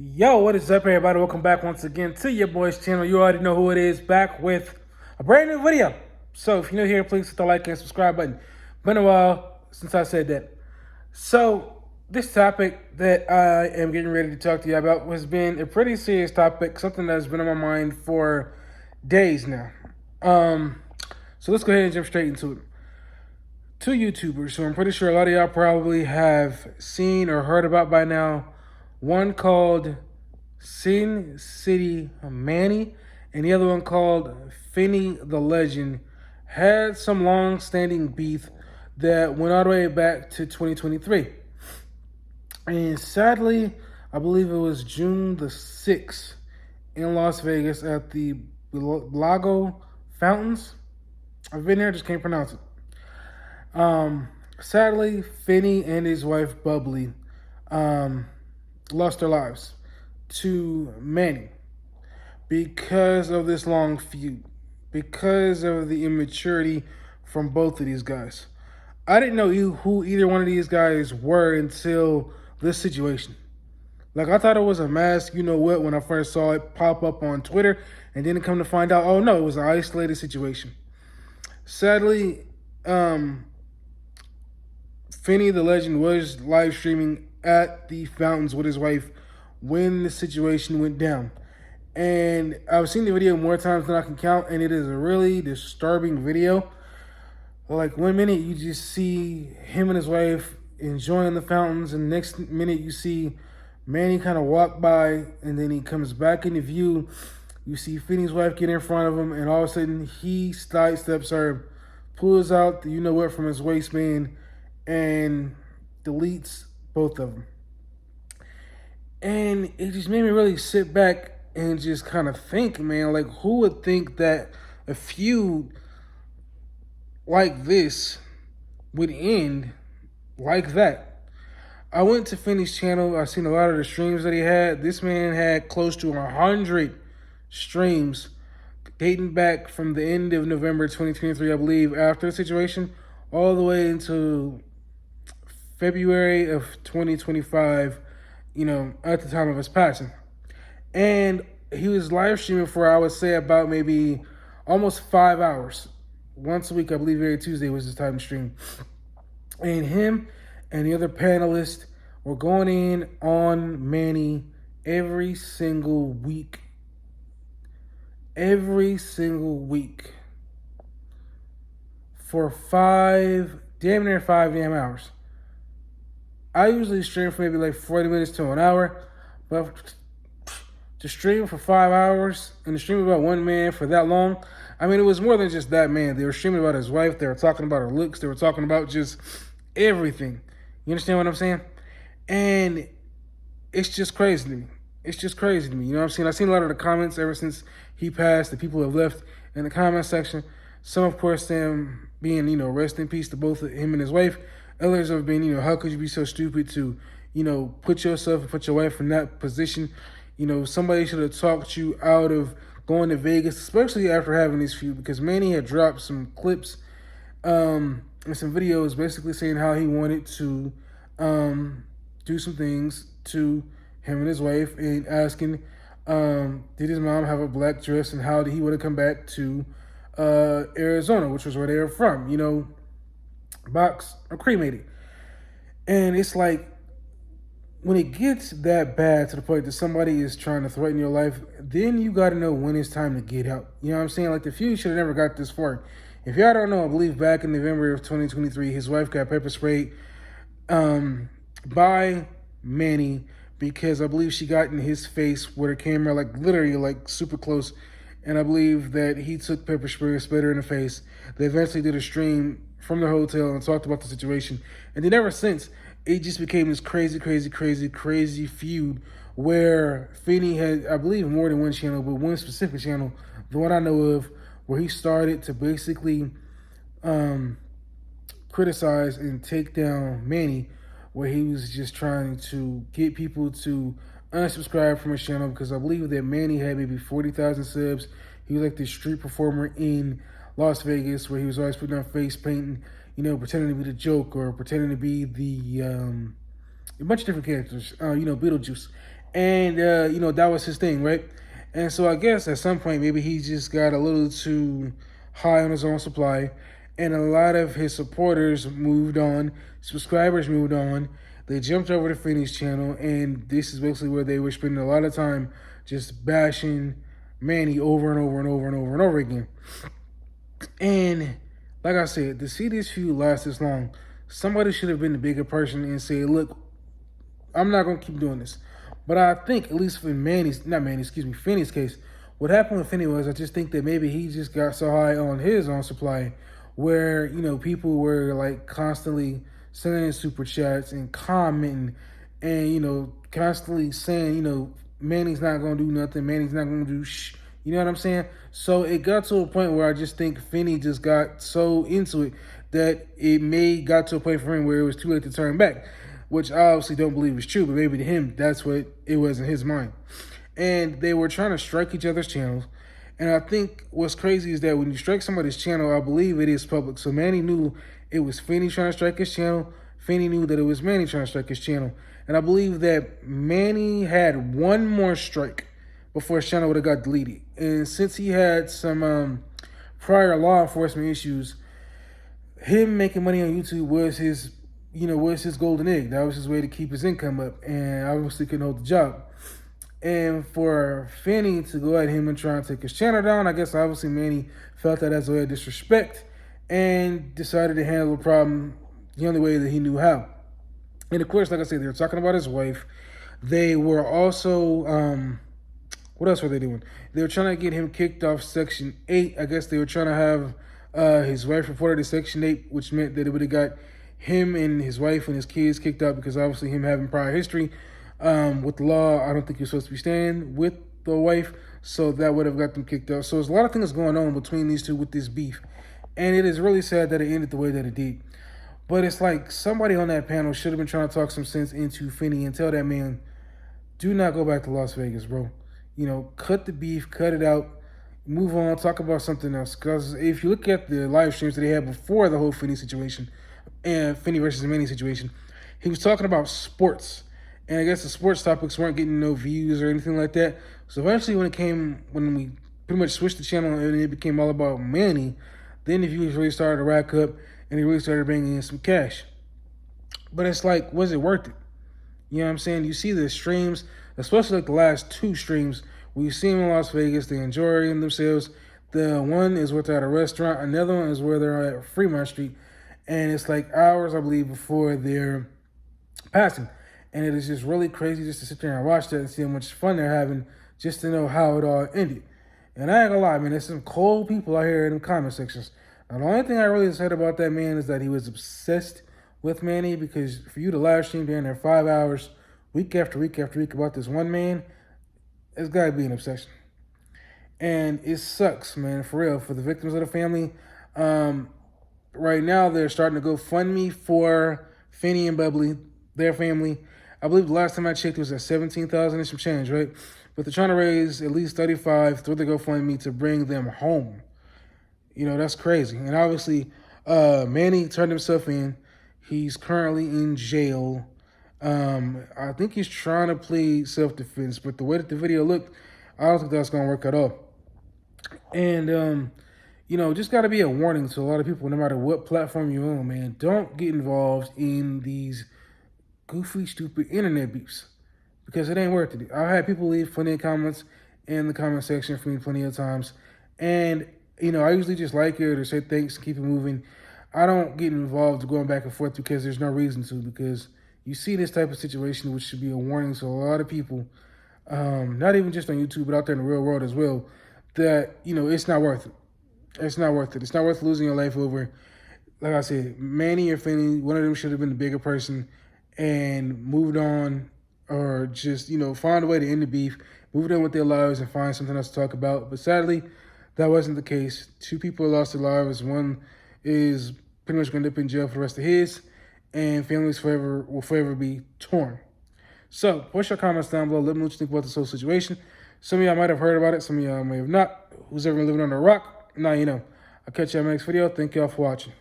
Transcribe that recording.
Yo, what is up, everybody? Welcome back once again to your boy's channel. You already know who it is, back with a brand new video. So if you're new here, please hit the like and subscribe button. Been a while since I said that. So this topic that I am getting ready to talk to you about has been a pretty serious topic, something that's been on my mind for days now. So let's go ahead and jump straight into it. Two YouTubers who I'm pretty sure a lot of y'all probably have seen or heard about by now. One called Sin City Manny, and the other one called Finney the Legend, had some long-standing beef that went all the way back to 2023. And sadly, I believe it was June the 6th in Las Vegas at the Lago Fountains. I've been there, just can't pronounce it. Sadly, Finney and his wife Bubbly lost their lives to Manny because of this long feud, because of the immaturity from both of these guys. I didn't know who either one of these guys were until this situation. Like, I thought it was a mask, you know what, when I first saw it pop up on Twitter, and then come to find out, oh no, it was an isolated situation. Sadly, Finney the Legend was live streaming at the fountains with his wife when the situation went down. And I've seen the video more times than I can count, and it is a really disturbing video. Like, one minute you just see him and his wife enjoying the fountains, and the next minute you see Manny kind of walk by, and then he comes back into view. You see Finney's wife get in front of him, and all of a sudden he sidesteps her, pulls out the you-know-what from his waistband, and deletes both of them. And it just made me really sit back and just kind of think, man, like, who would think that a feud like this would end like that? I went to Finney's channel. I seen a lot of the streams that he had. This man had close to 100 streams dating back from the end of November 2023, I believe, after the situation, all the way into February of 2025, you know, at the time of his passing. And he was live streaming for, I would say, about maybe almost 5 hours. Once a week, I believe every Tuesday was his time to stream. And him and the other panelists were going in on Manny every single week. Every single week. For damn near 5 damn hours. I usually stream for maybe like 40 minutes to an hour, but to stream for 5 hours and to stream about one man for that long, I mean, it was more than just that man. They were streaming about his wife. They were talking about her looks. They were talking about just everything. You understand what I'm saying? And it's just crazy to me. It's just crazy to me. You know what I'm saying? I've seen a lot of the comments ever since he passed. The people have left in the comment section. Some, of course, them being, you know, rest in peace to both him and his wife. Others have been, you know, how could you be so stupid to, you know, put yourself and put your wife in that position? You know, somebody should have talked you out of going to Vegas, especially after having this feud, because Manny had dropped some clips and some videos basically saying how he wanted to do some things to him and his wife, and asking, did his mom have a black dress, and how he would have come back to Arizona, which was where they were from, you know, box or cremated. And it's like, when it gets that bad to the point that somebody is trying to threaten your life, then you got to know when it's time to get out. You know what I'm saying? Like, the feud should have never got this far. If y'all don't know, I believe back in November of 2023, his wife got pepper sprayed by Manny, because I believe she got in his face with her camera, like literally like super close. And I believe that he took pepper spray, spit her in the face. They eventually did a stream from the hotel and talked about the situation. And then ever since, it just became this crazy feud where Finney had, I believe, more than one channel, but one specific channel, the one I know of, where he started to basically criticize and take down Manny, where he was just trying to get people to unsubscribe from his channel, because I believe that Manny had maybe 40,000 subs. He was like this street performer in Las Vegas, where he was always putting on face painting, you know, pretending to be the Joker, or pretending to be the a bunch of different characters, you know, Beetlejuice. And, that was his thing, right? And so I guess at some point, maybe he just got a little too high on his own supply. And a lot of his supporters moved on, subscribers moved on. They jumped over to Finney's channel. And this is basically where they were spending a lot of time just bashing Manny over and over and over and over and over again. And like I said, to see this feud last this long, somebody should have been the bigger person and said, look, I'm not going to keep doing this. But I think, at least for Finney's case, what happened with Finney was I just think that maybe he just got so high on his own supply where, people were like constantly sending super chats and commenting and, constantly saying, Manny's not going to do nothing. Manny's not going to do shh. You know what I'm saying? So it got to a point where I just think Finney just got so into it that it got to a point for him where it was too late to turn back, which I obviously don't believe is true, but maybe to him, that's what it was in his mind. And they were trying to strike each other's channels. And I think what's crazy is that when you strike somebody's channel, I believe it is public. So Manny knew it was Finney trying to strike his channel. Finney knew that it was Manny trying to strike his channel. And I believe that Manny had one more strike before his channel would have got deleted. And since he had some prior law enforcement issues, him making money on YouTube was his golden egg. That was his way to keep his income up, and obviously couldn't hold the job. And for Finney to go at him and try and take his channel down, I guess obviously Manny felt that as a way of disrespect and decided to handle the problem the only way that he knew how. And of course, like I said, they were talking about his wife. They were also, what else were they doing? They were trying to get him kicked off Section 8. I guess they were trying to have his wife reported to Section 8, which meant that it would have got him and his wife and his kids kicked out because obviously him having prior history with the law, I don't think you're supposed to be staying with the wife, so that would have got them kicked out. So there's a lot of things going on between these two with this beef, and it is really sad that it ended the way that it did. But it's like somebody on that panel should have been trying to talk some sense into Finney and tell that man, do not go back to Las Vegas, bro. Cut the beef, cut it out, move on, talk about something else. Because if you look at the live streams that they had before the whole Finney situation, and Finney versus Manny situation, he was talking about sports. And I guess the sports topics weren't getting no views or anything like that. So eventually when we pretty much switched the channel and it became all about Manny, then the views really started to rack up and he really started bringing in some cash. But it's like, was it worth it? You know what I'm saying? You see the streams, especially like the last two streams, where you see them in Las Vegas, they're enjoying themselves. The one is where they're at a restaurant, another one is where they're at Fremont Street. And it's like hours, I believe, before they're passing. And it is just really crazy just to sit there and watch that and see how much fun they're having just to know how it all ended. And I ain't gonna lie, man, there's some cold people out here in the comment sections. Now, the only thing I really said about that man is that he was obsessed with Manny, because for you to live stream during there 5 hours, week after week after week about this one man, it's gotta be an obsession. And it sucks, man, for real, for the victims of the family. Right now, they're starting to go fund me for Finney and Bubbly, their family. I believe the last time I checked it was at $17,000 and some change, right? But they're trying to raise at least $35,000 through the GoFundMe to bring them home. That's crazy. And obviously, Manny turned himself in. He's currently in jail. I think he's trying to plead self-defense, but the way that the video looked, I don't think that's going to work at all. And, just got to be a warning to a lot of people, no matter what platform you're on, man. Don't get involved in these goofy, stupid internet beefs, because it ain't worth it. I've had people leave plenty of comments in the comment section for me plenty of times. And, I usually just like it or say thanks, keep it moving. I don't get involved going back and forth because there's no reason to, because you see this type of situation, which should be a warning to a lot of people, not even just on YouTube, but out there in the real world as well, that, it's not worth it. It's not worth it. It's not worth losing your life over. Like I said, Manny or Finney, one of them should have been the bigger person and moved on, or just, find a way to end the beef, move on with their lives and find something else to talk about. But sadly, that wasn't the case. 2 people lost their lives. One is pretty much going to end up in jail for the rest of his, and families will forever be torn. So, post your comments down below. Let me know what you think about this whole situation. Some of y'all might have heard about it. Some of y'all may have not. Who's ever been living under a rock, now you know. I'll catch you in my next video. Thank y'all for watching.